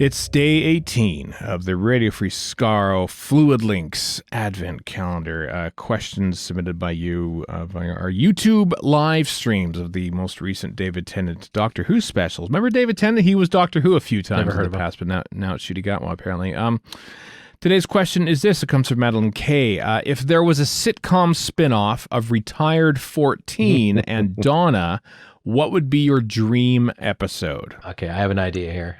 It's day 18 of the Radio Free Skaro Fluid Links Advent Calendar. Questions submitted by you via our YouTube live streams of the most recent David Tennant Doctor Who specials. Remember David Tennant? He was Doctor Who a few times in the past, but now it's Shooty got one apparently. Today's question is this. It comes from Madeline K. If there was a sitcom spinoff of Retired 14 and Donna, what would be your dream episode? Okay, I have an idea here.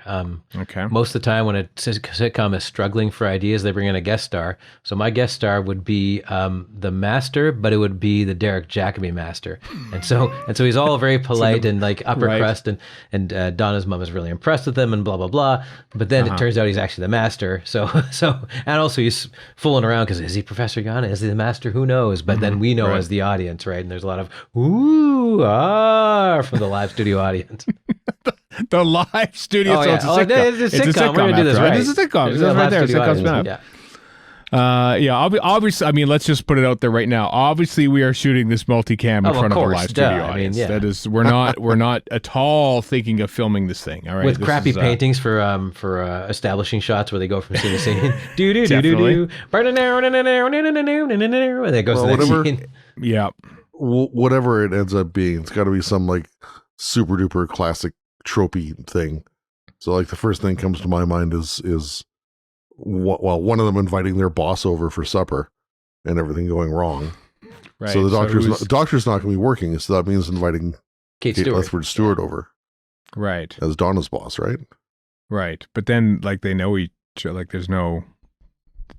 Okay. Most of the time when a sitcom is struggling for ideas, they bring in a guest star. So my guest star would be the Master, but it would be the Derek Jacobi Master. And so he's all very polite and like upper crust, and Donna's mom is really impressed with him and blah, blah, blah. But then it turns out he's actually the Master. So and also he's fooling around because is he Professor Yana? Is he the Master? Who knows? But then we know as the audience, right? And there's a lot of ooh, from the live studio audience. The live studio. Oh, so yeah. it's a sitcom. It's a sitcom. We're going to do this right. It's a sitcom. It's right there. Sitcom spinoff. Yeah. Obviously, I mean, let's just put it out there right now. Obviously, we are shooting this multicam in front of a live studio audience. That is, we're not at all thinking of filming this thing. All right. With crappy paintings for establishing shots where they go from scene to scene. do do do do do. And it goes to the next scene. Yeah. Whatever it ends up being, it's got to be some like super duper classic tropey thing. So like the first thing comes to my mind is one of them inviting their boss over for supper and everything going wrong. Right. So the doctor's not going to be working, so that means inviting Kate Lethbridge Stewart over. Right. As Donna's boss, right? Right. But then like they know each other, like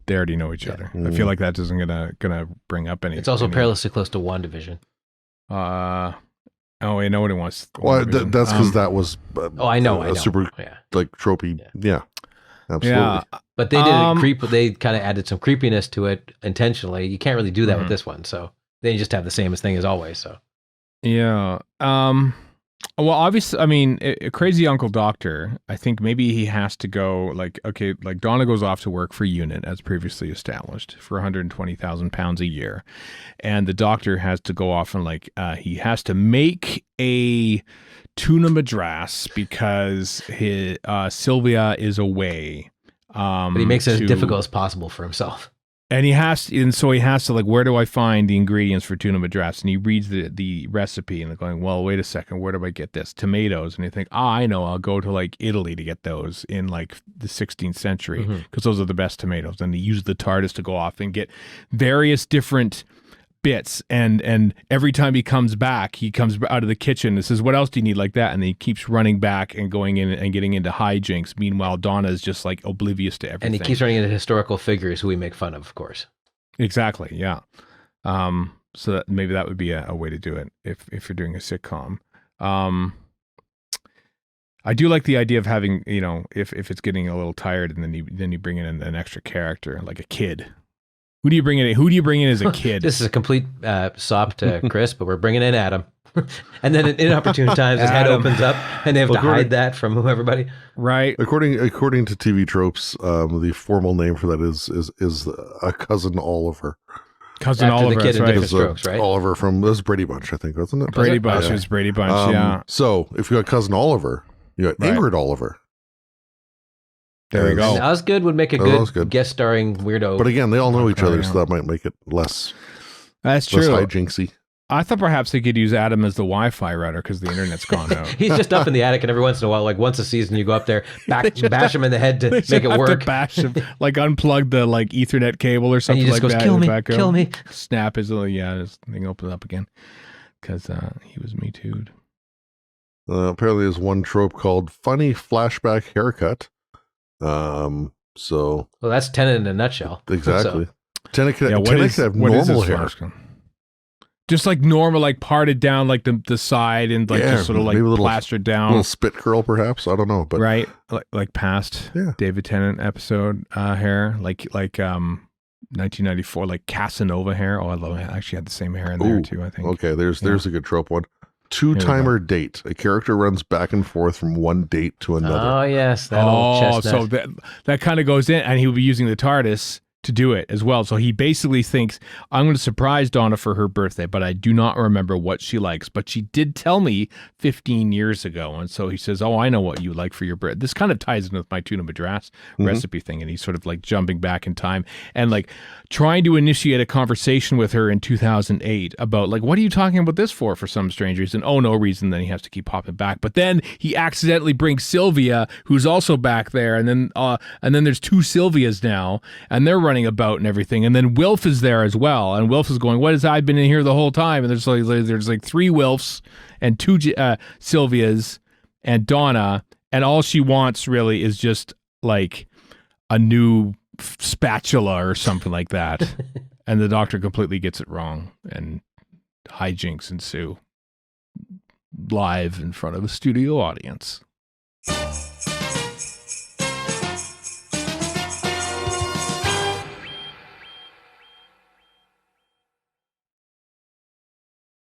they already know each other. I feel like that isn't gonna bring up anything. It's also perilously close to WandaVision. I know what he wants. Well, that's because that was. I know. Super like tropey. Yeah, absolutely. Yeah. But they did They kind of added some creepiness to it intentionally. You can't really do that with this one. So they just have the same thing as always. So. Yeah. Well, obviously, I mean, a crazy Uncle Doctor, I think maybe he has to go, like Donna goes off to work for UNIT, as previously established, for £120,000 a year. And the Doctor has to go off and, he has to make a tuna madras because Sylvia is away. But he makes it as difficult as possible for himself. And so he has to where do I find the ingredients for tuna madras? And he reads the recipe and they're going, well, wait a second, where do I get this? Tomatoes. And you think, I know, I'll go to Italy to get those in the 16th century because those are the best tomatoes. And he used the TARDIS to go off and get various different bits, and every time he comes back, he comes out of the kitchen and says, what else do you need like that? And then he keeps running back and going in and getting into hijinks. Meanwhile, Donna is just oblivious to everything. And he keeps running into historical figures who we make fun of course. Exactly, yeah. So that maybe that would be a way to do it if you're doing a sitcom. I do like the idea of having, if it's getting a little tired and then you bring in an extra character, like a kid. Who do you bring in as a kid? This is a complete sop to Chris, but we're bringing in Adam. And then in inopportune times, his head opens up, and they have to hide that from everybody. Right. According to TV tropes, the formal name for that is a cousin Oliver. Cousin After Oliver, the kid in right. different strokes, right? Oliver from this Brady Bunch, I think, wasn't it? Brady Bunch. It was Brady Bunch. Yeah. So if you got cousin Oliver, you got Ingrid Oliver. There we go. Osgood would make a good guest starring weirdo. But again, they all know each other, so that might make it less. That's true. Less hijinksy. I thought perhaps they could use Adam as the Wi-Fi router because the internet's gone out. He's just up in the attic, and every once in a while, once a season, you go up there, bash him in the head to make it work. To bash him, unplug the Ethernet cable or something and he just goes, kill me. Snap his his thing opens up again because he was Me Too'd. Apparently, there's one trope called funny flashback haircut. Well, that's Tennant in a nutshell. Exactly. Tennant could have normal hair. Just normal, parted down the side and just sort of plastered down. A little spit curl, perhaps. I don't know, but right, past David Tennant episode hair, 1994, Casanova hair. Oh, I love it. I actually had the same hair in there too. I think. Okay, there's a good trope one. Two-timer date. A character runs back and forth from one date to another. Oh yes, that old chestnut. So that kind of goes in, and he will be using the TARDIS to do it as well. So he basically thinks, I'm going to surprise Donna for her birthday, but I do not remember what she likes. But she did tell me 15 years ago. And so he says, oh, I know what you like for your birthday. This kind of ties in with my tuna madras recipe thing. And he's sort of like jumping back in time and like trying to initiate a conversation with her in 2008 about like, what are you talking about this for some strange reason? Oh, no reason. Then he has to keep popping back. But then he accidentally brings Sylvia, who's also back there. And then there's two Sylvias now, and they're running about and everything. And then Wilf is there as well. And Wilf is going, what has I been in here the whole time? And there's like three Wilfs and two Sylvias and Donna. And all she wants really is just like a new spatula or something like that. And the Doctor completely gets it wrong, and hijinks ensue live in front of a studio audience.